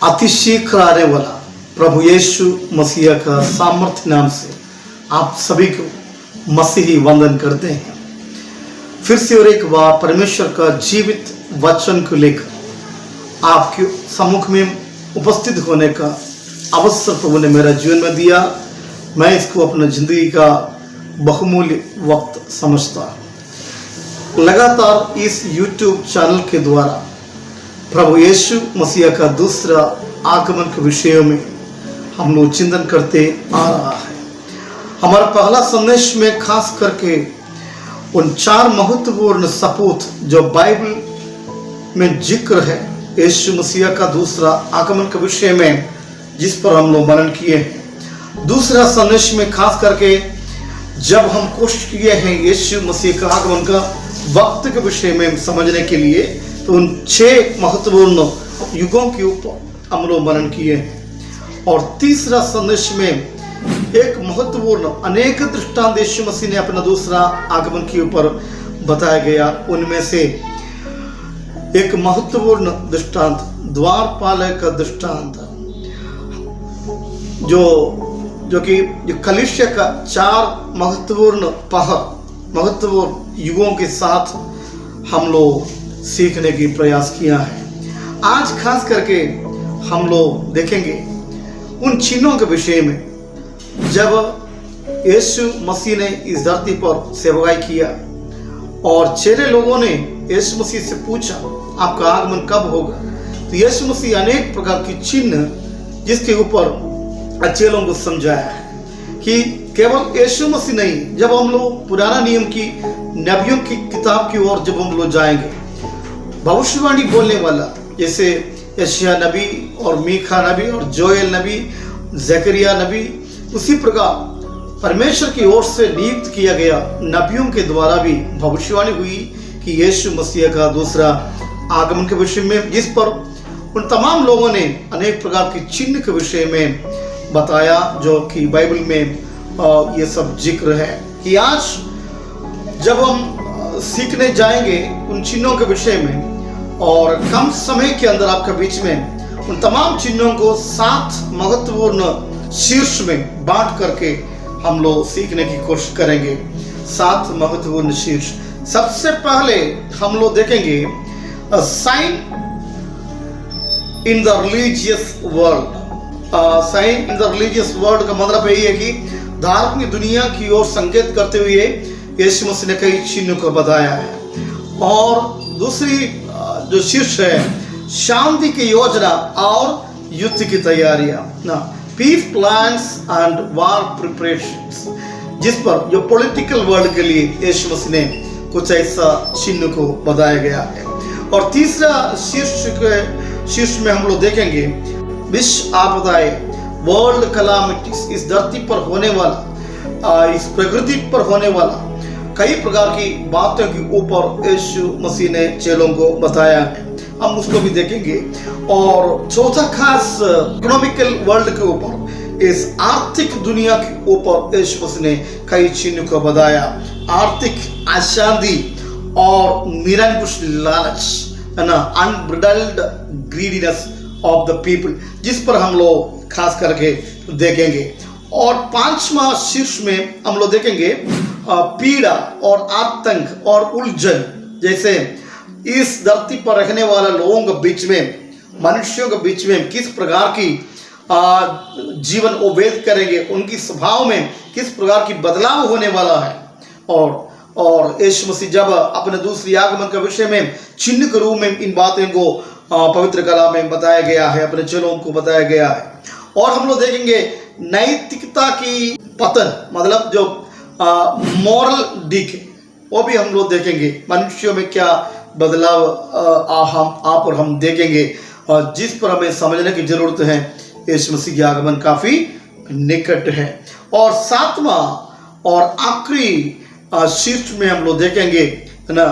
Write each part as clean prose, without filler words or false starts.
अतिशीघ्र आने वाला प्रभु यीशु मसीह का सामर्थ्य नाम से आप सभी को मसीही वंदन करते हैं। फिर से और एक बार परमेश्वर का जीवित वचन को लेकर आपके सम्मुख में उपस्थित होने का अवसर प्रभु ने मेरा जीवन में दिया। मैं इसको अपनी जिंदगी का बहुमूल्य वक्त समझता हूँ। लगातार इस YouTube चैनल के द्वारा प्रभु यीशु मसीह का दूसरा आगमन के विषयों में हम लोग चिंतन करते आ रहा है। हमारा पहला संदेश में खास करके उन 4 महत्वपूर्ण सपूत जो बाइबल में जिक्र है यीशु मसीह का दूसरा आगमन के विषय में, जिस पर हम लोग मनन किए हैं। दूसरा संदेश में खास करके जब हम कोशिश किए हैं यीशु मसीह का आगमन का वक्त के विषय में समझने के लिए, तो उन 6 महत्वपूर्ण युगों के ऊपर हम लोग मनन किए हैं। और तीसरा संदेश में एक महत्वपूर्ण अनेक दृष्टांत यीशु मसीह ने अपना दूसरा आगमन के ऊपर बताया गया। उनमें से एक महत्वपूर्ण दृष्टांत द्वारपाल का दृष्टांत, जो कलीसिया का 4 महत्वपूर्ण युगों के साथ हम लोग सीखने की प्रयास किया है। आज खास करके हम लोग देखेंगे उन चिन्हों के विषय में जब यीशु मसीह ने इस धरती पर सेवकाई किया और चेले लोगों ने यीशु मसीह से पूछा आपका आगमन कब होगा। तो यीशु मसीह अनेक प्रकार की चिन्ह जिसके ऊपर चेलों को समझाया है कि केवल यीशु मसीह नहीं, जब हम लोग पुराना नियम की नबियों की किताब की ओर जब हम लोग जाएंगे, भविष्यवाणी बोलने वाला जैसे यशायाह नबी और मीखा नबी और जोएल नबी, जकरिया नबी, उसी प्रकार परमेश्वर की ओर से नियुक्त किया गया नबियों के द्वारा भी भविष्यवाणी हुई कि यीशु मसीह का दूसरा आगमन के विषय में, जिस पर उन तमाम लोगों ने अनेक प्रकार की चिन्ह के विषय में बताया, जो कि बाइबल में ये सब जिक्र है। कि आज जब हम सीखने जाएंगे उन चिन्हों के विषय में, और कम समय के अंदर आपके बीच में उन तमाम चिन्हों को 7 महत्वपूर्ण शीर्ष में बांट करके हम लोग सीखने की कोशिश करेंगे। 7 महत्वपूर्ण शीर्ष। सबसे पहले हम लोग देखेंगे sign in the religious world. Sign in the religious world का मतलब यही है कि धार्मिक दुनिया की ओर संकेत करते हुए यीशु मसीह ने कई चिन्हों को बताया है। और दूसरी जो शीर्ष है शांति की योजना और युद्ध की तैयारियां, peace plans and war preparations, जिस पर जो पॉलिटिकल वर्ल्ड के लिए यीशु मसीह ने कुछ ऐसा चिन्ह को बताया गया है। और तीसरा शीर्ष में हम लोग देखेंगे विश्व आपदाएं, वर्ल्ड कलामिटीज, इस धरती पर होने वाला, इस प्रकृति पर होने वाला कई प्रकार की बातों के ऊपर यीशु मसीह ने चेलों को बताया है, हम उसको भी देखेंगे। और चौथा खास इकोनॉमिकल वर्ल्ड के ऊपर, इस आर्थिक दुनिया के ऊपर यीशु मसीह ने कई चिन्ह को बताया। आर्थिक अशांति और निरंकुश लालच, है ना, unbridled greediness of the people, जिस पर हम लोग खास करके देखेंगे। और 5वां शीर्ष में हम लोग देखेंगे पीड़ा और आतंक और उलझन, जैसे इस धरती पर रहने वाले लोगों के बीच में, मनुष्यों के बीच में किस प्रकार की जीवन वो व्यतीत करेंगे, उनकी स्वभाव में किस प्रकार की बदलाव होने वाला है। और यीशु मसीह जब अपने दूसरी आगमन के विषय में चिन्ह के रूप में इन बातों को पवित्र कला में बताया गया है, अपने चेलों को बताया गया है। और हम लोग देखेंगे नैतिकता की पतन, मतलब जो मॉरल डीके, वो भी हम लोग देखेंगे। मनुष्यों में क्या बदलाव आप और हम देखेंगे, और जिस पर हमें समझने की जरूरत है। यीशु मसीह की आगमन काफी निकट है। और 7वां और आखिरी शीर्ष में हम लोग देखेंगे, है ना,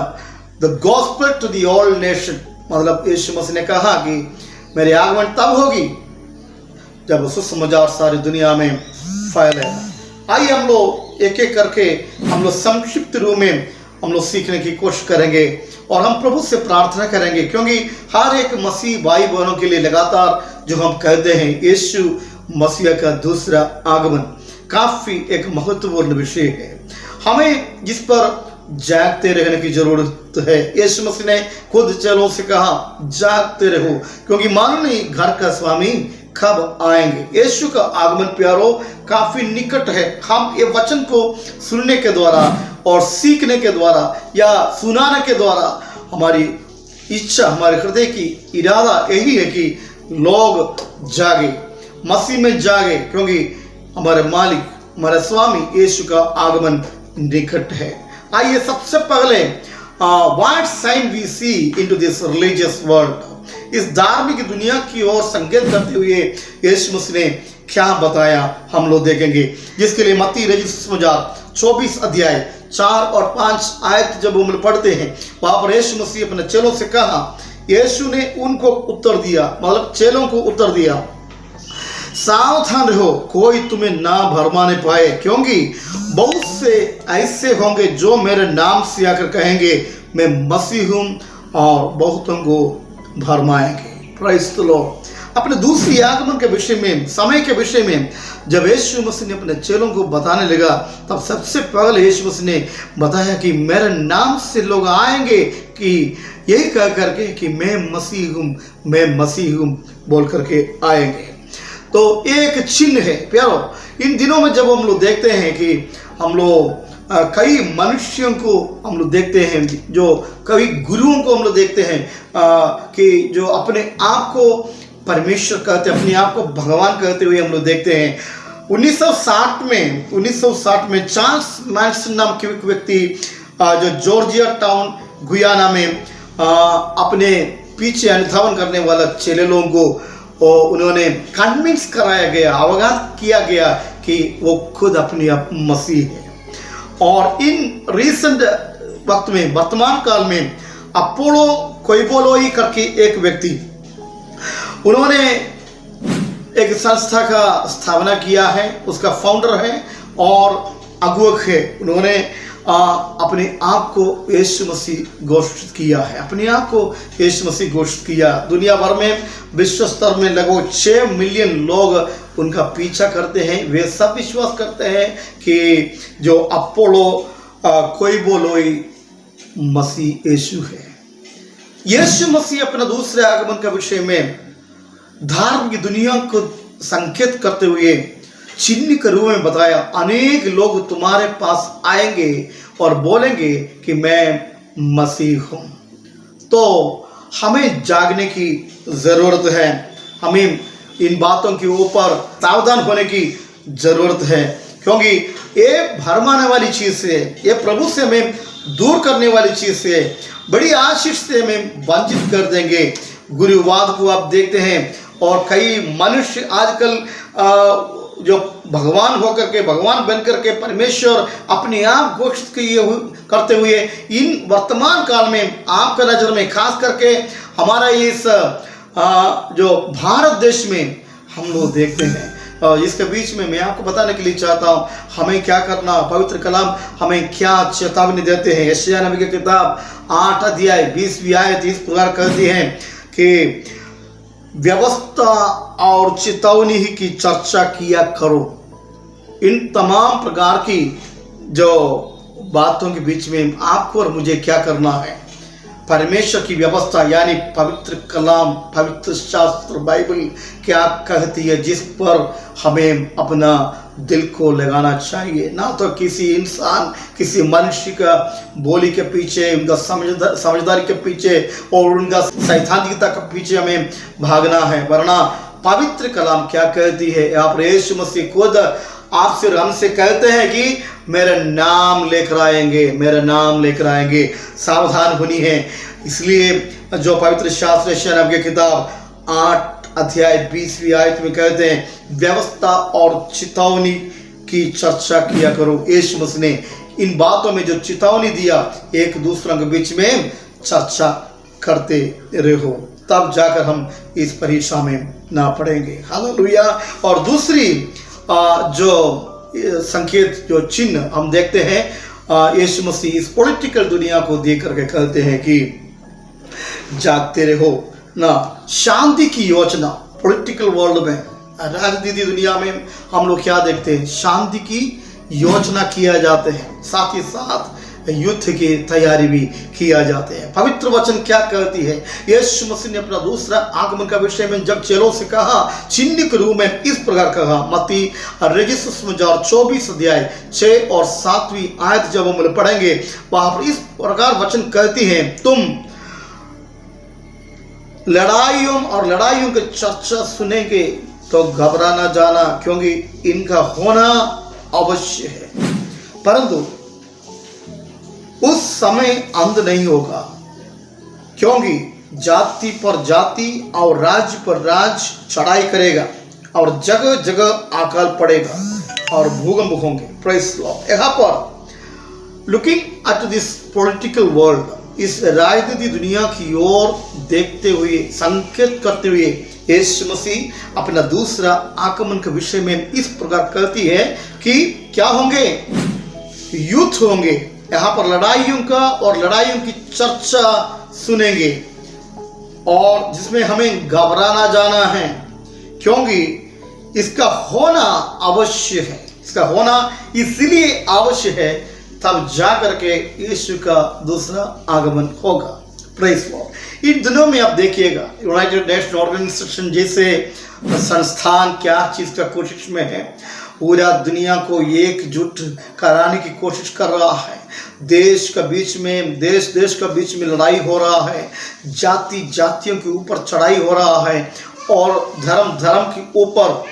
the gospel to the all nation, मतलब यीशु मसीह ने कहा कि मेरे आगमन तब होगी जब सुसमाचार सारी दुनिया में फैलेगा। आइए हम लोग एक एक करके हम लोग संक्षिप्त रूप में हम लोग सीखने की कोशिश करेंगे और हम प्रभु से प्रार्थना करेंगे, क्योंकि हर एक मसीह भाई बहनों के लिए लगातार जो हम कहते हैं यीशु मसीह का दूसरा आगमन काफी एक महत्वपूर्ण विषय है। हमें जिस पर जागते रहने की जरूरत है। यीशु मसीह ने खुद चेलों से कहा जागते रहो, क्योंकि मालूम नहीं घर का स्वामी कब आएंगे। यीशु का आगमन प्यारो काफी निकट है। हम ये वचन को सुनने के द्वारा और सीखने के द्वारा या सुनाने के द्वारा हमारी इच्छा, हमारे हृदय की इरादा यही है कि लोग जागे, मसीह में जागे, क्योंकि हमारे मालिक, हमारे स्वामी यीशु का आगमन निकट है। आइए सबसे पहले what sign we see into this religious world, इस धार्मिक दुनिया की ओर संकेत करते हुए यीशु मसीह ने क्या बताया हम लोग देखेंगे, जिसके लिए मत्ती रचित 24 अध्याय 4 और 5 आयत जब हम पढ़ते हैं, वहां पर यीशु मसीह अपने चेलों से कहा, यीशु ने उनको उत्तर दिया, मतलब चेलों को उत्तर दिया, सावधान रहो कोई तुम्हें ना भरमाने पाए, क्योंकि बहुत से ऐसे होंगे जो मेरे नाम से आकर कहेंगे मैं मसीह हूं और बहुतों को भरमाएंगे। Praise the Lord. अपने दूसरी आगमन के विषय में, समय के विषय में जब यीशु मसीह ने अपने चेलों को बताने लगा, तब सबसे पहले यीशु मसीह ने बताया कि मेरे नाम से लोग आएंगे, कि यही कह करके कि मैं मसीह हूं, मैं मसीह हूं बोल करके आएंगे। तो एक चिन्ह है प्यारो। इन दिनों में जब हम लोग देखते हैं कि हम लोग कई मनुष्यों को हम लोग देखते हैं, जो कई गुरुओं को हम लोग देखते हैं कि जो अपने आप को परमेश्वर कहते, अपने आप को भगवान कहते हुए हम लोग देखते हैं। 1960 में चार्ल्स मैनसन नाम के एक व्यक्ति जो जॉर्जिया टाउन गुयाना में अपने पीछे अनुधावन करने वाला चेले लोगों को उन्होंने कन्विंस कराया गया, अवगत किया गया कि वो खुद अपने आप मसीह है। और इन रिसेंट वक्त में, वर्तमान काल में, अपोलो कोइबोलोई करके एक व्यक्ति, उन्होंने एक संस्था का स्थापना किया है, उसका फाउंडर है और अगुवक है। उन्होंने अपने आप को यीशु मसीह घोषित किया है, अपने आप को यीशु मसीह घोषित किया। दुनिया भर में, विश्व स्तर में लगभग 6 मिलियन लोग उनका पीछा करते हैं। वे सब विश्वास करते हैं कि जो अपोलो कोइबोलोई मसीह यीशु है। यीशु मसीह अपने दूसरे आगमन के विषय में धार्मिक दुनिया को संकेत करते हुए चिन्ह के रूप में बताया, अनेक लोग तुम्हारे पास आएंगे और बोलेंगे कि मैं मसीह हूं। तो हमें जागने की जरूरत है, हमें इन बातों के ऊपर सावधान होने की जरूरत है, क्योंकि ये भरमाने वाली चीज है, ये प्रभु से हमें दूर करने वाली चीज है, बड़ी आशीष से हमें वंचित कर देंगे। गुरुवाद को आप देखते हैं, और कई मनुष्य आजकल जो भगवान होकर के, भगवान बनकर के परमेश्वर अपने आप घोषित करते हुए इन वर्तमान काल में आपका नजर में, खास करके हमारा इस जो भारत देश में हम लोग देखते हैं। इसके बीच में मैं आपको बताने के लिए चाहता हूँ हमें क्या करना। पवित्र कलाम हमें क्या चेतावनी देते हैं। यशायाह नबी की किताब 8 अध्याय 20वीं आयत इस प्रकार कहती है कि व्यवस्था और चेतावनी ही की चर्चा किया करो। इन तमाम प्रकार की जो बातों के बीच में आपको और मुझे क्या करना है। परमेश्वर की व्यवस्था यानी पवित्र कलाम, पवित्र शास्त्र, बाइबल क्या कहती है, जिस पर हमें अपना दिल को लगाना चाहिए, ना तो किसी इंसान, किसी मनुष्य का बोली के पीछे, उनका समझदारी के पीछे और उनका सैद्धांतिकता के पीछे हमें भागना है। वरना पवित्र कलाम क्या कहती है, आप यीशु मसीह खुद आपसे और हमसे कहते हैं कि मेरा नाम लेकर आएंगे, मेरा नाम लेकर आएंगे, सावधान होनी है। इसलिए जो पवित्र शास्त्र यशायाह नबी की किताब 8 अध्याय 20वीं आयत में कहते हैं व्यवस्था और चेतावनी की चर्चा किया करो। यीशु मसीह ने इन बातों में जो चेतावनी दिया, एक दूसरे के बीच में चर्चा करते रहो, तब जाकर हम इस परीक्षा में ना पड़ेंगे। हालेलुया। और दूसरी जो संकेत, जो चिन्ह हम देखते हैं यीशु मसीह इस पॉलिटिकल दुनिया को देख करके कहते हैं कि जागते रहो ना। शांति की योजना पॉलिटिकल वर्ल्ड में, राजनीति दुनिया में हम लोग क्या देखते हैं? शांति की योजना किया जाते हैं, साथ ही साथ युद्ध की तैयारी भी किया जाते हैं। पवित्र वचन क्या कहती है? यीशु मसीह ने अपना दूसरा आगमन का विषय में जब चेलों से कहा, चिन्ह के रूप में इस प्रकार कहा। मत्ती रजिस्टर 24 अध्याय 6 और 7वीं आयत जब हम पढ़ेंगे, वहां पर इस प्रकार वचन कहती है, तुम लड़ाइयों की चर्चा सुनेंगे तो घबरा ना जाना, क्योंकि इनका होना अवश्य है, परंतु उस समय अंत नहीं होगा, क्योंकि जाति पर जाति और राज्य पर राज्य चढ़ाई करेगा और जगह जगह अकाल पड़ेगा और भूकंप होंगे। Praise Lord. यहाँ पर looking at this political world, इस राजनीति दुनिया की ओर देखते हुए, संकेत करते हुए यीशु मसीह अपना दूसरा आगमन के विषय में इस प्रकार कहती है कि क्या होंगे? युद्ध होंगे। यहाँ पर लड़ाइयों की चर्चा सुनेंगे, और जिसमें हमें घबराना जाना है, क्योंकि इसका होना अवश्य है। इसका होना इसलिए अवश्य है, तब जा करके यीशु का दूसरा आगमन होगा। Praise Lord. इन दिनों में आप देखिएगा, यूनाइटेड नेशन ऑर्गेनाइजेशन जैसे संस्थान क्या चीज़ का कोशिश में है? पूरा दुनिया को एकजुट कराने की कोशिश कर रहा है। देश का बीच में लड़ाई हो रहा है, जातियों के ऊपर चढ़ाई हो रहा है, और धर्म के ऊपर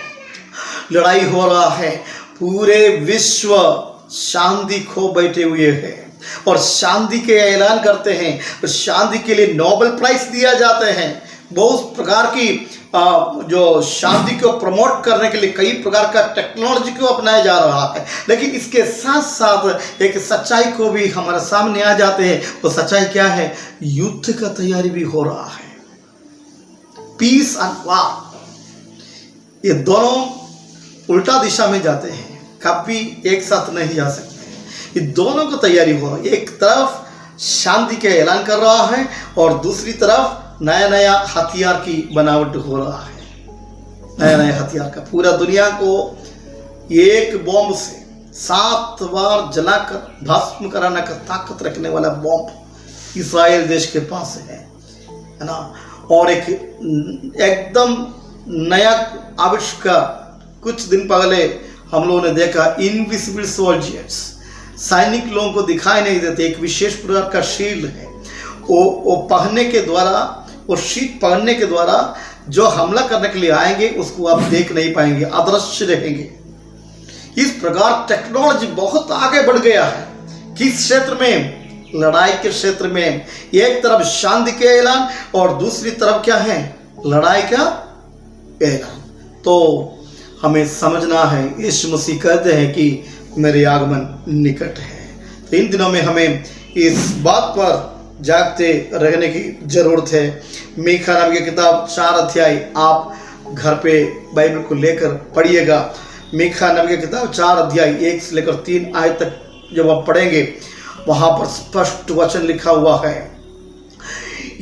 लड़ाई हो रहा है। पूरे विश्व शांति खो बैठे हुए हैं और शांति के ऐलान करते हैं, और शांति के लिए नोबेल प्राइज दिया जाते हैं। बहुत प्रकार की जो शांति को प्रमोट करने के लिए कई प्रकार का टेक्नोलॉजी को अपनाया जा रहा है, लेकिन इसके साथ साथ एक सच्चाई को भी हमारे सामने आ जाते हैं। वो सच्चाई क्या है? युद्ध का तैयारी भी हो रहा है। पीस एंड वार, ये दोनों उल्टा दिशा में जाते हैं, कभी एक साथ नहीं जा सकते। ये दोनों को तैयारी हो रही है। एक तरफ शांति का ऐलान कर रहा है, और दूसरी तरफ नया हथियार की बनावट हो रहा है। नया हथियार का, पूरा दुनिया को एक बॉम्ब से 7 बार जलाकर भस्म कराने का ताकत रखने वाला बॉम्ब इस्राएल देश के पास है ना। और एक एकदम नया आविष्कार, कुछ दिन पहले हम लोगों ने देखा, इनविजिबल सोल्जर्स, सैनिक लोगों को दिखाई नहीं देते। एक विशेष प्रकार का शील्ड है, वो पहनने के द्वारा, वो शीट पहनने के द्वारा जो हमला करने के लिए आएंगे उसको आप देख नहीं पाएंगे, अदृश्य रहेंगे। इस प्रकार टेक्नोलॉजी बहुत आगे बढ़ गया है। किस क्षेत्र में? लड़ाई के क्षेत्र में। एक तरफ शांति के ऐलान और दूसरी तरफ क्या है? लड़ाई का ऐलान। तो हमें समझना है, यीशु मसीह कहते हैं कि मेरे आगमन निकट है। तो इन दिनों में हमें इस बात पर जागते रहने की जरूरत है। मीका नाम की किताब 4 अध्याय आप घर पे बाइबल को लेकर पढ़िएगा। मीका नाम की किताब 4 अध्याय 1 से लेकर 3 आयत तक जब आप पढ़ेंगे, वहां पर स्पष्ट वचन लिखा हुआ है,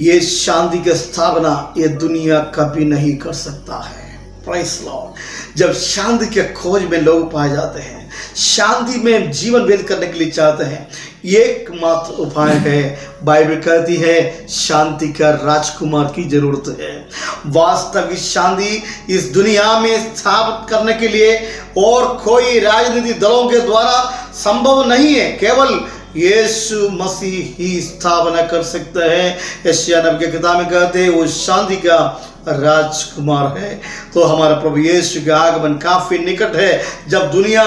ये शांति की स्थापना ये दुनिया कभी नहीं कर सकता है। Praise Lord. जब शांति के खोज में लोग पाए जाते हैं, शांति में जीवन व्यतीत करने के लिए चाहते हैं, एकमात्र उपाय है, बाइबल कहती है, शांति का राजकुमार की जरूरत है। वास्तविक शांति इस दुनिया में स्थापित करने के लिए और कोई राजनीतिक दलों के द्वारा संभव नहीं है, केवल यीशु मसीह ही स्थापना कर सकते हैं। यशायाह नबी की किताब में कहते हैं वो शांति का राजकुमार है। तो हमारा प्रभु यीशु का आगमन काफी निकट है। जब दुनिया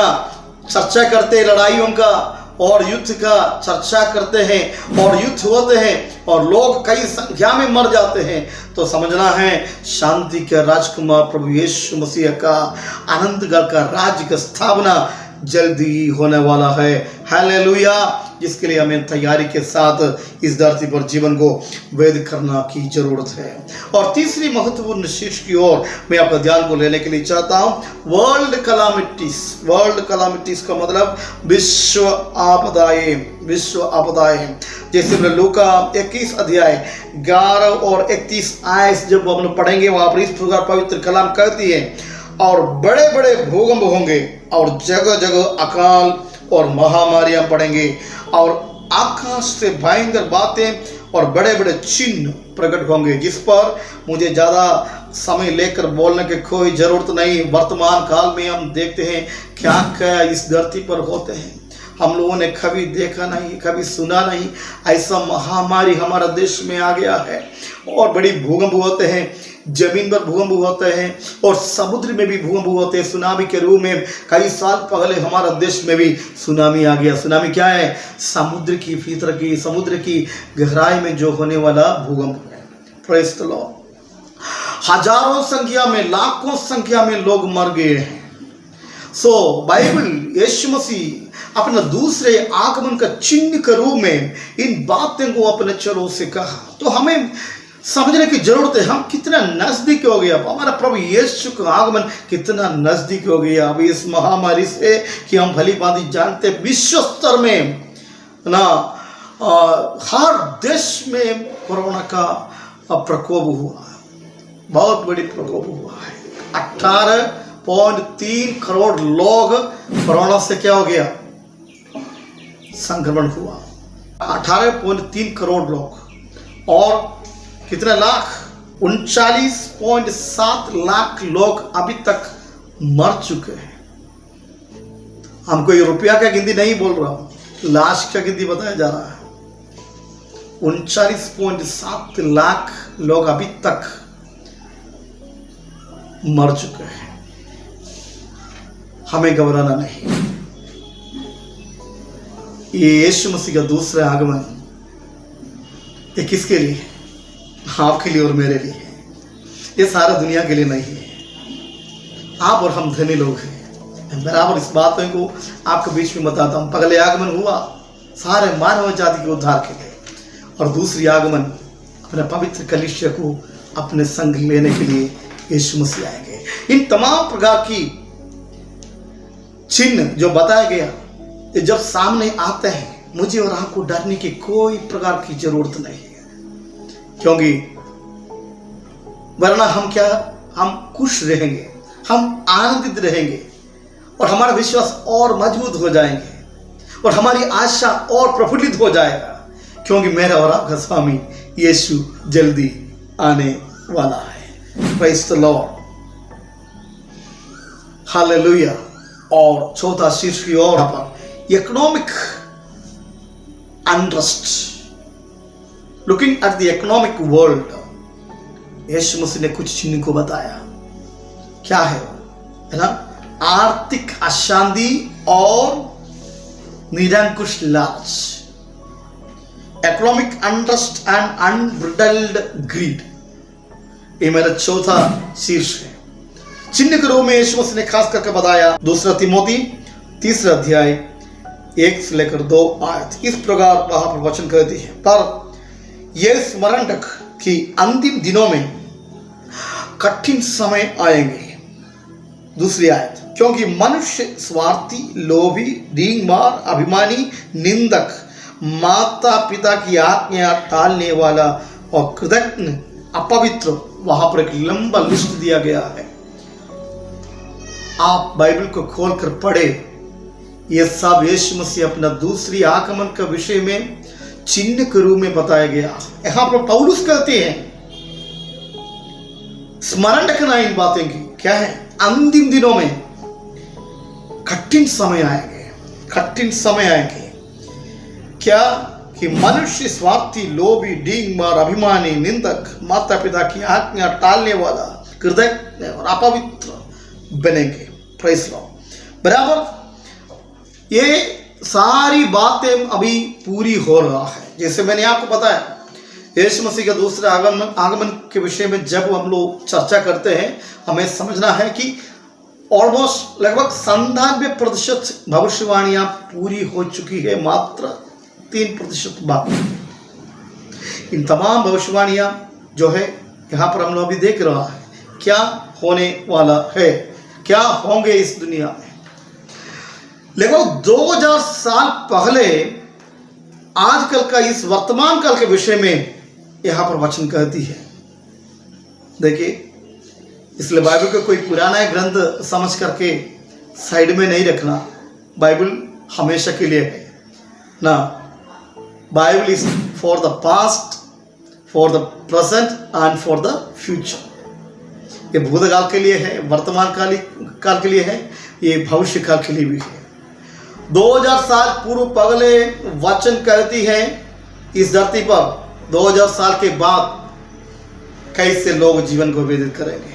चर्चा करते हैं लड़ाइयों का और युद्ध का चर्चा करते हैं और युद्ध होते हैं और लोग कई संख्या में मर जाते हैं, तो समझना है शांति के राजकुमार प्रभु यीशु मसीह का अनंत काल का राज्य का स्थापना जल्दी होने वाला है। हालेलुया। जिसके लिए हमें तैयारी के साथ इस धरती पर जीवन को व्यतीत करना की जरूरत है। और तीसरी महत्वपूर्ण शीर्ष की ओर मैं आपका ध्यान को लेने के लिए चाहता हूं, वर्ल्ड कलामिटीज। वर्ल्ड कलामिटीज का मतलब विश्व आपदाएं। विश्व आपदाएं जैसे हमने लूका 21 अध्याय 11 और 31 आयत जब हम लोग पढ़ेंगे, वहां पर इस प्रकार पवित्र कलाम कहती है, और बड़े बड़े भूकंप होंगे और जगह जगह अकाल और महामारियां पड़ेंगे और आकाश से भयंकर बातें और बड़े बड़े चिन्ह प्रकट होंगे, जिस पर मुझे ज़्यादा समय लेकर बोलने की कोई ज़रूरत नहीं। वर्तमान काल में हम देखते हैं क्या क्या इस धरती पर होते हैं, हम लोगों ने कभी देखा नहीं, कभी सुना नहीं। ऐसा महामारी हमारा देश में आ गया है और बड़ी भूकंप होते हैं, जमीन पर भूकंप होते हैं और समुद्र में भी भूकंप होते हैं। सुनामी के रूप में कई साल पहले हमारा देश में भी सुनामी आ गया। सुनामी क्या है? समुद्र की भीतर की, समुद्र की गहराई में जो होने वाला भूकंप है। Praise the Lord. हजारों संख्या में, लाखों संख्या में लोग मर गए हैं। सो बाइबल यीशु मसीह अपना दूसरे आगमन का चिन्ह के रूप में इन बातों को अपने चरों से कहा। तो हमें समझने की जरूरत है हम कितना नजदीक हो गया, हमारा प्रभु यीशु का आगमन कितना नजदीक हो गया अभी इस महामारी से कि हम भली भांति जानते। विश्व स्तर में ना हर देश में कोरोना का प्रकोप हुआ, बहुत बड़ी प्रकोप हुआ है। 18.3 करोड़ लोग कोरोना से क्या हो गया? संक्रमण हुआ। 18.3 करोड़ लोग और कितने लाख? 39.7 लाख लोग अभी तक मर चुके हैं। हम कोई रुपया का गिनती नहीं बोल रहा हूं, लाश का गिनती बताया जा रहा है। 39.7 लाख लोग अभी तक मर चुके हैं। हमें घबराना नहीं। ये यीशु मसीह का दूसरा आगमन ये किसके लिए है? आपके लिए और मेरे लिए है। ये सारा दुनिया के लिए नहीं है। आप और हम धनी लोग हैं। मैं बराबर इस बातों को आपके बीच में बताता हूँ। पहले आगमन हुआ सारे मानव जाति के उद्धार के लिए, और दूसरी आगमन अपने पवित्र कलीसिया को अपने संग लेने के लिए यीशु मसीह आएंगे। इन तमाम प्रकार की चिन्ह जो बताया गया, ये जब सामने आते हैं, मुझे और आपको डरने की कोई प्रकार की जरूरत नहीं है, क्योंकि वरना हम क्या, हम खुश रहेंगे, हम आनंदित रहेंगे और हमारा विश्वास और मजबूत हो जाएंगे और हमारी आशा और प्रफुल्लित हो जाएगा, क्योंकि मेरा और आपका स्वामी यीशु जल्दी आने वाला है। Praise the lord, hallelujah. और चौथा शीर्ष की ओर पर economic unrest, looking at the economic world. यीशु मसीह ने कुछ चिन्ह को बताया। क्या है ना? आर्थिक अशांति और निरंकुश लालच, economic unrest and unbridled grid. ये मेरा चौथा शीर्ष है। चिन्ह के रूप में यीशु मसीह ने खास करके बताया। दूसरा तिमोथी 3 अध्याय 1 से लेकर 2 आयत इस प्रकार वहां पर वचन कहती है, पर यह स्मरण रख कि अंतिम दिनों में कठिन समय आएंगे। दूसरी आयत, क्योंकि मनुष्य स्वार्थी, लोभी, डींगमार, अभिमानी, निंदक, माता पिता की आज्ञा टालने वाला और कृतज्ञ, अपवित्र, वहां पर एक लंबा लिस्ट दिया गया है। आप बाइबल को खोलकर पढ़े, यह सब यीशु मसीह अपना दूसरी आगमन का विषय में चिन्ह के रूप में बताया गया। यहां पर पौलुस कहते हैं स्मरण रखना इन बातों की। क्या है? अंतिम दिनों में कठिन समय आएंगे, कठिन समय आएंगे। क्या? कि मनुष्य स्वार्थी, लोभी, डींगमार, अभिमानी, निंदक, माता पिता की आज्ञा टालने वाला, कृतज्ञ और अपवित्र बनेंगे। Praise Lord. बराबर ये सारी बातें अभी पूरी हो रहा है। जैसे मैंने आपको बताया, यीशु मसीह का दूसरा आगमन के विषय में जब हम लोग चर्चा करते हैं, हमें समझना है कि ऑलमोस्ट लगभग 97% भविष्यवाणियां पूरी हो चुकी है। मात्र 3% बात। इन तमाम भविष्यवाणियां जो है यहाँ पर हम लोग अभी देख रहा है क्या होने वाला है, क्या होंगे इस दुनिया में। लगभग 2000 साल पहले आजकल का इस वर्तमान काल के विषय में यहाँ पर वचन कहती है। देखिए, इसलिए बाइबल को कोई पुराना ग्रंथ समझ करके साइड में नहीं रखना। बाइबल हमेशा के लिए है ना। Bible is for the past, for the present and for the future. ये भूतकाल के लिए है, वर्तमान काल के लिए है, ये भविष्य काल के लिए भी है। 2000 साल पूर्व पहले वचन कहती है इस धरती पर 2000 साल के बाद कैसे लोग जीवन को व्यतीत करेंगे।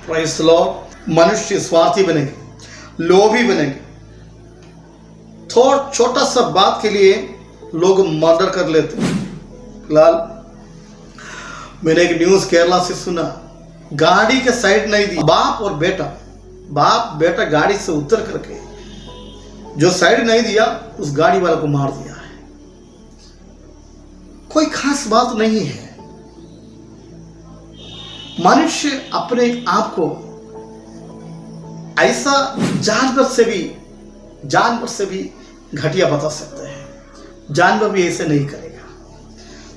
Praise the Lord. मनुष्य स्वार्थी बनेंगे, लोभी बनेंगे। थोड़ा छोटा सा बात के लिए लोग मर्डर कर लेते हैं। फिलहाल मैंने एक न्यूज़ केरला से सुना, गाड़ी के साइड नहीं दी, बाप बेटा गाड़ी से उतर करके जो साइड नहीं दिया उस गाड़ी वाले को मार दिया है। कोई खास बात नहीं है। मनुष्य अपने आप को ऐसा जानवर से भी घटिया बता सकते हैं। जानवर भी ऐसे नहीं करेगा।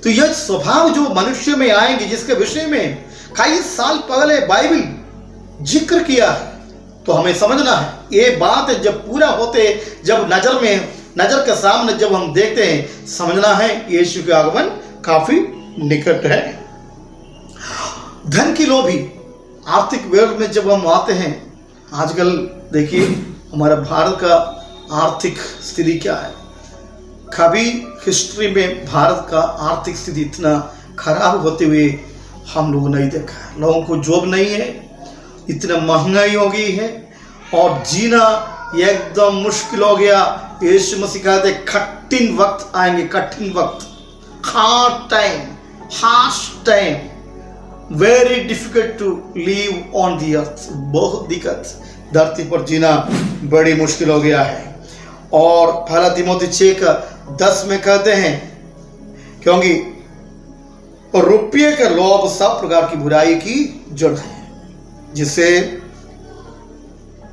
तो यह स्वभाव जो मनुष्य में आएंगे, जिसके विषय में कई साल पहले बाइबल जिक्र किया है, तो हमें समझना है ये बात जब पूरा होते, जब नजर के सामने जब हम देखते हैं, समझना है यीशु के आगमन काफी निकट है। धन की लोभी आर्थिक वर्ल्ड में जब हम आते हैं, आजकल देखिए हमारा भारत का आर्थिक स्थिति क्या है। कभी हिस्ट्री में भारत का आर्थिक स्थिति इतना खराब होते हुए हम लोगों ने नहीं देखा है। लोगों को जॉब नहीं है, इतना महंगाई हो गई है और जीना एकदम मुश्किल हो गया। यीशु मसीह कहते कठिन वक्त आएंगे, कठिन वक्त, harsh time, very difficult to live on the earth. बहुत दिक्कत, धरती पर जीना बड़ी मुश्किल हो गया है। और पहला तीमुथियुस 6:10 में कहते हैं, क्योंकि रुपये के लोभ सब प्रकार की बुराई की जड़ है, जिसे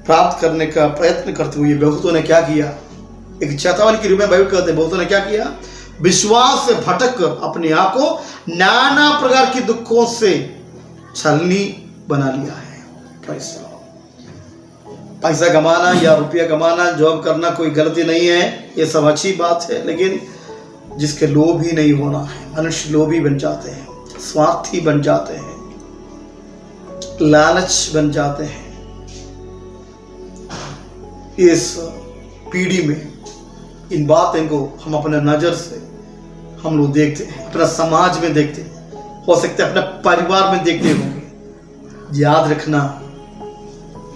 प्राप्त करने का प्रयत्न करते हुए बहुतों ने क्या किया। एक चेतावनी के रूप में बाइबल कहते हैं, बहुतों ने क्या किया, विश्वास से भटक कर अपने आप को नाना प्रकार की दुखों से छलनी बना लिया है। पैसा कमाना या रुपया कमाना, जॉब करना कोई गलती नहीं है, ये सब अच्छी बात है। लेकिन जिसके लोभ ही नहीं होना है, मनुष्य लोभी बन जाते हैं, स्वार्थी बन जाते हैं, लालच बन जाते हैं। इस पीढ़ी में इन बातों को हम अपने नजर से हम लोग देखते हैं, अपना समाज में देखते हैं, हो सकता है अपने परिवार में देखते होंगे। याद रखना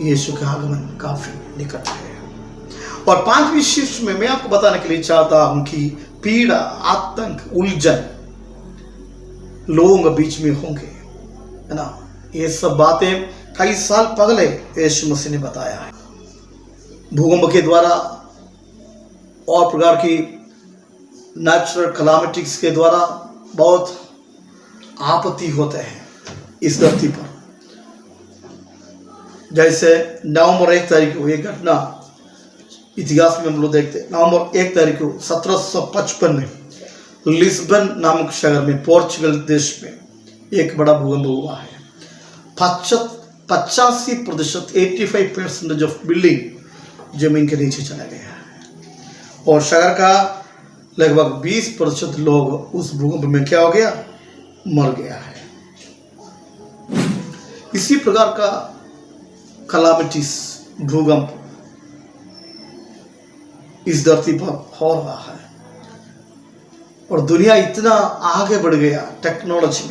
यीशु का आगमन काफी निकट है। और 5वीं शिष्य में मैं आपको बताने के लिए चाहता हूं कि पीड़ा, आतंक, उलझन लोगों के बीच में होंगे, है ना। ये सब बातें कई साल पहले यीशु मसीह ने बताया है। भूकंप के द्वारा और प्रकार की नेचुरल कैलामिटीज के द्वारा बहुत आपत्ति होते हैं इस धरती पर। जैसे नवंबर 1 तारीख को एक घटना इतिहास में हम लोग देखते हैं। नवंबर 1 तारीख को 1755 में लिस्बन नामक शहर में, पोर्चुगल देश में एक बड़ा भूकंप हुआ है। 85% 85% ऑफ बिल्डिंग जमीन के नीचे चला गया है और शहर का लगभग 20% लोग उस भूकंप में क्या हो गया, मर गया है। इसी प्रकार का कैलामिटीज, भूकंप इस धरती पर हो रहा है और दुनिया इतना आगे बढ़ गया टेक्नोलॉजी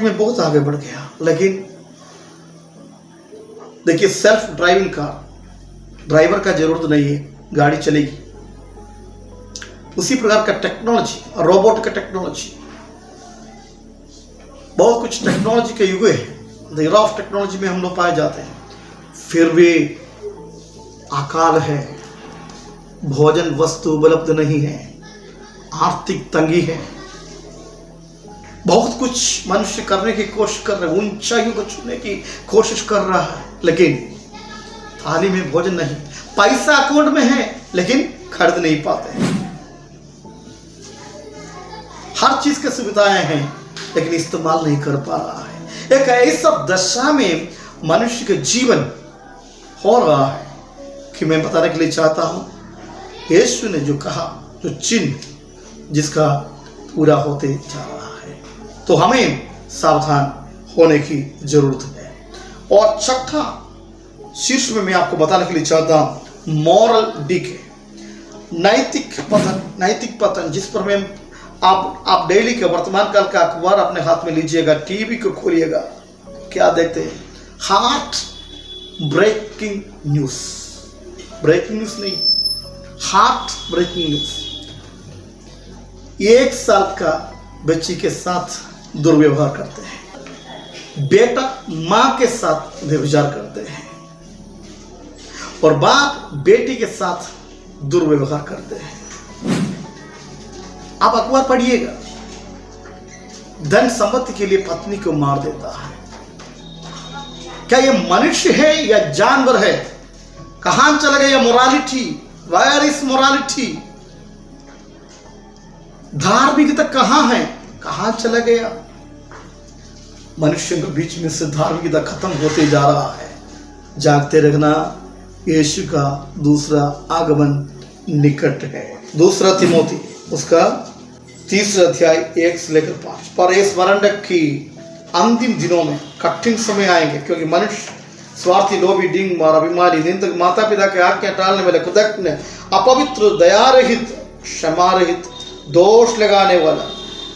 में बहुत आगे बढ़ गया। लेकिन देखिए, सेल्फ ड्राइविंग कार, ड्राइवर का जरूरत नहीं है, गाड़ी चलेगी। उसी प्रकार का टेक्नोलॉजी, रोबोट का टेक्नोलॉजी, बहुत कुछ टेक्नोलॉजी के युग है, द एरा ऑफ टेक्नोलॉजी में हम लोग पाए जाते हैं। फिर भी अकाल है, भोजन वस्तु उपलब्ध नहीं है, आर्थिक तंगी है, बहुत कुछ मनुष्य करने की कोशिश कर रहा है, ऊंचाइयों को छूने की कोशिश कर रहा है, लेकिन थाली में भोजन नहीं, पैसा अकाउंट में है लेकिन खरीद नहीं पाते हैं। हर चीज की सुविधाएं हैं लेकिन इस्तेमाल नहीं कर पा रहा है। एक ऐसा दशा में मनुष्य का जीवन हो रहा है कि मैं बताने के लिए चाहता हूं, यीशु ने जो कहा, जो चिन्ह जिसका पूरा होते जा रहा है, तो हमें सावधान होने की जरूरत है। और छठा शीर्ष में मैं आपको बताने के लिए चाहता हूं, मॉरल डीके, नैतिक पतन, जिस पर मैं आप डेली के वर्तमान काल का अखबार अपने हाथ में लीजिएगा, टीवी को खोलिएगा, क्या देखते हैं? Heart breaking news, breaking news नहीं, हार्ट ब्रेकिंग न्यूज। 1 साल का बच्ची के साथ दुर्व्यवहार करते हैं, बेटा मां के साथ व्यभिचार करते हैं, और बाप बेटी के साथ दुर्व्यवहार करते हैं। आप अखबार पढ़िएगा, धन संपत्ति के लिए पत्नी को मार देता है। क्या ये मनुष्य है या जानवर है? कहां चला गया मोरालिटी? Where is morality? धार्मिकता कहां है? कहां चला गया? मनुष्यों के बीच में से धार्मिकता खत्म होते जा रहा है। जागते रहना, यीशु का दूसरा आगमन निकट है। 2 तिमोथी उसका 3 अध्याय 1 से लेकर 5। पर ये स्मरण रख कि अंतिम दिनों में कठिन समय आएंगे, क्योंकि मनुष्य स्वार्थी, लोभी, डिंग और अभिमानी, निंदक, माता पिता के आज्ञा टालने वाले, कृतज्ञ, अपवित्र, दया रहित, क्षमा रहित, दोष लगाने वाला,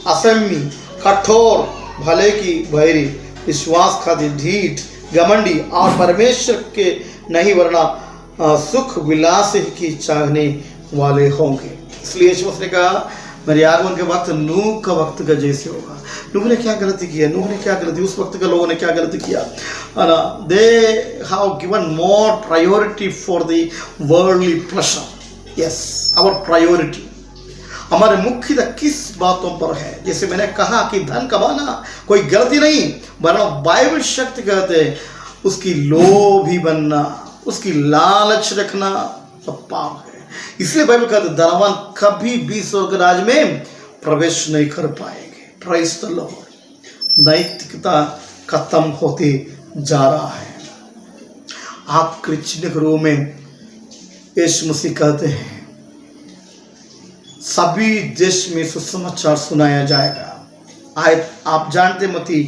असम्मी, कठोर, भले की बैरी, विश्वासघाती, ढीठ, घमंडी और परमेश्वर के नहीं वरना सुख विलास की चाहने वाले होंगे। इसलिए यीशु ने कहा, मेरे आगमन के वक्त नूह का वक्त का जैसे होगा। नूह ने क्या गलती किया? नूह ने क्या गलती, उस वक्त के लोगों ने क्या गलती किया? They have given more priority for the worldly pleasure. Yes, our priority, हमारे मुख्यता किस बातों पर है? जैसे मैंने कहा कि धन कमाना कोई गलती नहीं, वरना बाइबल शक्ति कहते हैं उसकी लोभी बनना, उसकी लालच रखना सब पाप है। इसलिए बाइबल कहते धनवान कभी भी स्वर्ग राज में प्रवेश नहीं कर पाएंगे। Praise the lord. नैतिकता खत्म होते जा रहा है। आखिरी चिन्ह के रूप में यीशु मसीह कहते हैं, सभी देश में सुसमाचार सुनाया जाएगा। आयत आप जानते, मत्ती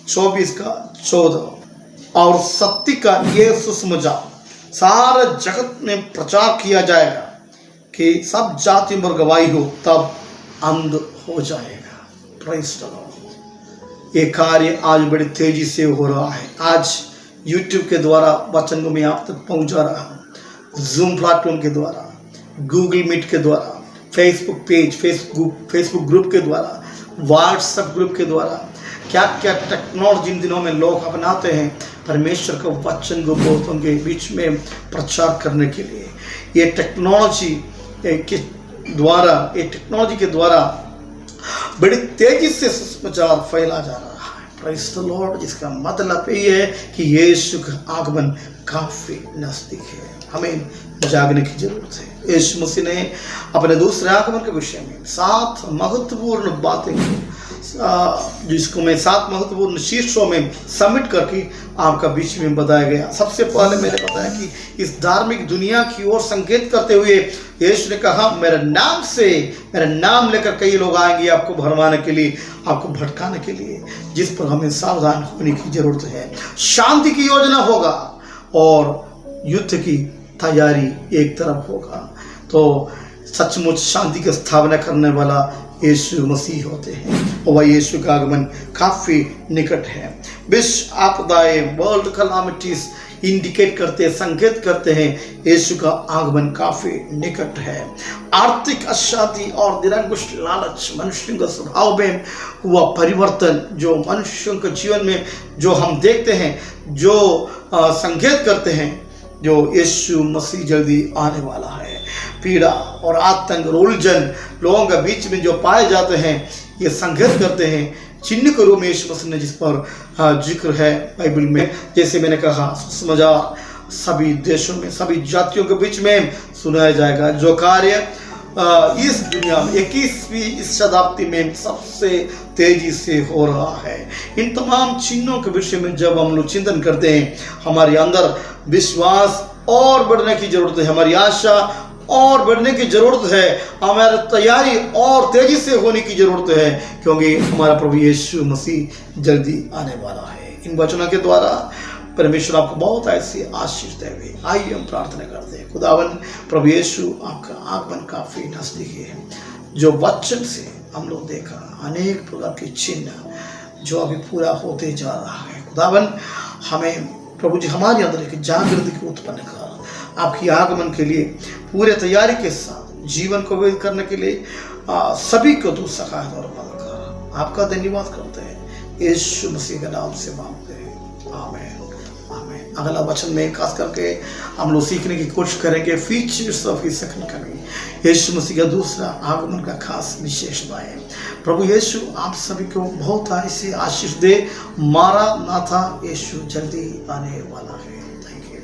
24 का 14। और सत्य का ये सुसमाचार सारे जगत में प्रचार किया जाएगा कि सब जातियों पर गवाही हो, तब अंत हो जाएगा। Praise the Lord. ये कार्य आज बड़ी तेजी से हो रहा है। आज यूट्यूब के द्वारा वचन को मैं आप तक पहुंचा रहा हूँ, जूम प्लेटफॉर्म के द्वारा, गूगल मीट के द्वारा, फेसबुक पेज, फेसबुक ग्रुप के द्वारा, व्हाट्सएप ग्रुप के द्वारा, क्या क्या टेक्नोलॉजी इन दिनों में लोग अपनाते हैं परमेश्वर का वचन को बहुतों के बीच में प्रचार करने के लिए। ये टेक्नोलॉजी के द्वारा बड़ी तेजी से सुसमाचार फैला जा रहा है। Praise the Lord. जिसका मतलब ये है कि यीशु का आगमन काफी नजदीक है। हमें जागने की जरूरत है। यीशु मसीह ने अपने दूसरे आगमन के विषय में 7 महत्वपूर्ण बातें जिसको मैं 7 महत्वपूर्ण शीर्षों में सबमिट करके आपका बीच में बताया गया। सबसे पहले मैंने बताया कि इस धार्मिक दुनिया की ओर संकेत करते हुए यीशु ने कहा, मेरे नाम लेकर कई लोग आएंगे आपको भरमाने के लिए, आपको भटकाने के लिए, जिस पर हमें सावधान होने की जरूरत है। शांति की योजना होगा और युद्ध की तैयारी एक तरफ होगा। तो सचमुच शांति की स्थापना करने वाला यीशु मसीह होते हैं और वह यीशु का आगमन काफी निकट है। विश्व आपदाएं, वर्ल्ड कैलामिटीज इंडिकेट करते हैं, संकेत करते हैं यीशु का आगमन काफी निकट है। आर्थिक अशांति और निरंकुश लालच, मनुष्यों का स्वभाव में हुआ परिवर्तन, जो मनुष्यों के जीवन में जो हम देखते हैं, जो संकेत करते हैं जो यीशु मसीह जल्दी आने वाला है। पीड़ा और आतंक और उलझन लोगों के बीच में जो पाए जाते हैं, ये संघर्ष करते हैं, चिन्ह के रूप में यीशु मसीह ने जिस पर जिक्र है बाइबल में, जैसे मैंने कहा, सुसमाचार सभी देशों में, सभी जातियों के बीच में सुनाया जाएगा। जो कार्य इस दुनिया में 21वीं शताब्दी में सबसे तेजी से हो रहा है, इन तमाम चिन्हों के विषय में जब हम लोग चिंतन करते हैं, हमारे अंदर विश्वास और बढ़ने की जरूरत है, हमारी आशा और बढ़ने की जरूरत है, हमारी तैयारी और तेजी से होने की जरूरत है, क्योंकि हमारा प्रभु यीशु मसीह जल्दी आने वाला है। इन वचनों के द्वारा परमेश्वर आपको बहुत ऐसी आशीष देवे। आइए हम प्रार्थना करते हैं। खुदावन प्रभु यीशु, आपका आगमन काफी नजदीक है। जो वचन से हम लोग देखा अनेक प्रकार के चिन्ह जो अभी पूरा होते जा रहा है, खुदावन हमें प्रभु जी हमारे अंदर एक जागृति को उत्पन्न कर आपकी आगमन के लिए पूरे तैयारी के साथ जीवन को व्यतीत करने के लिए सभी को तू सहायता और मदद कर। आपका धन्यवाद करते हैं, यीशु मसीह के नाम से मांगते हैं, आमीन। अगला वचन में खास करके हम लोग सीखने की कोशिश करेंगे features of his second coming, यीशु मसीह का दूसरा आगमन का खास विशेषताएं। प्रभु यीशु आप सभी को बहुत ऐसी आशीष दे। मारा नाथा, यीशु जल्दी आने वाला है। Thank you.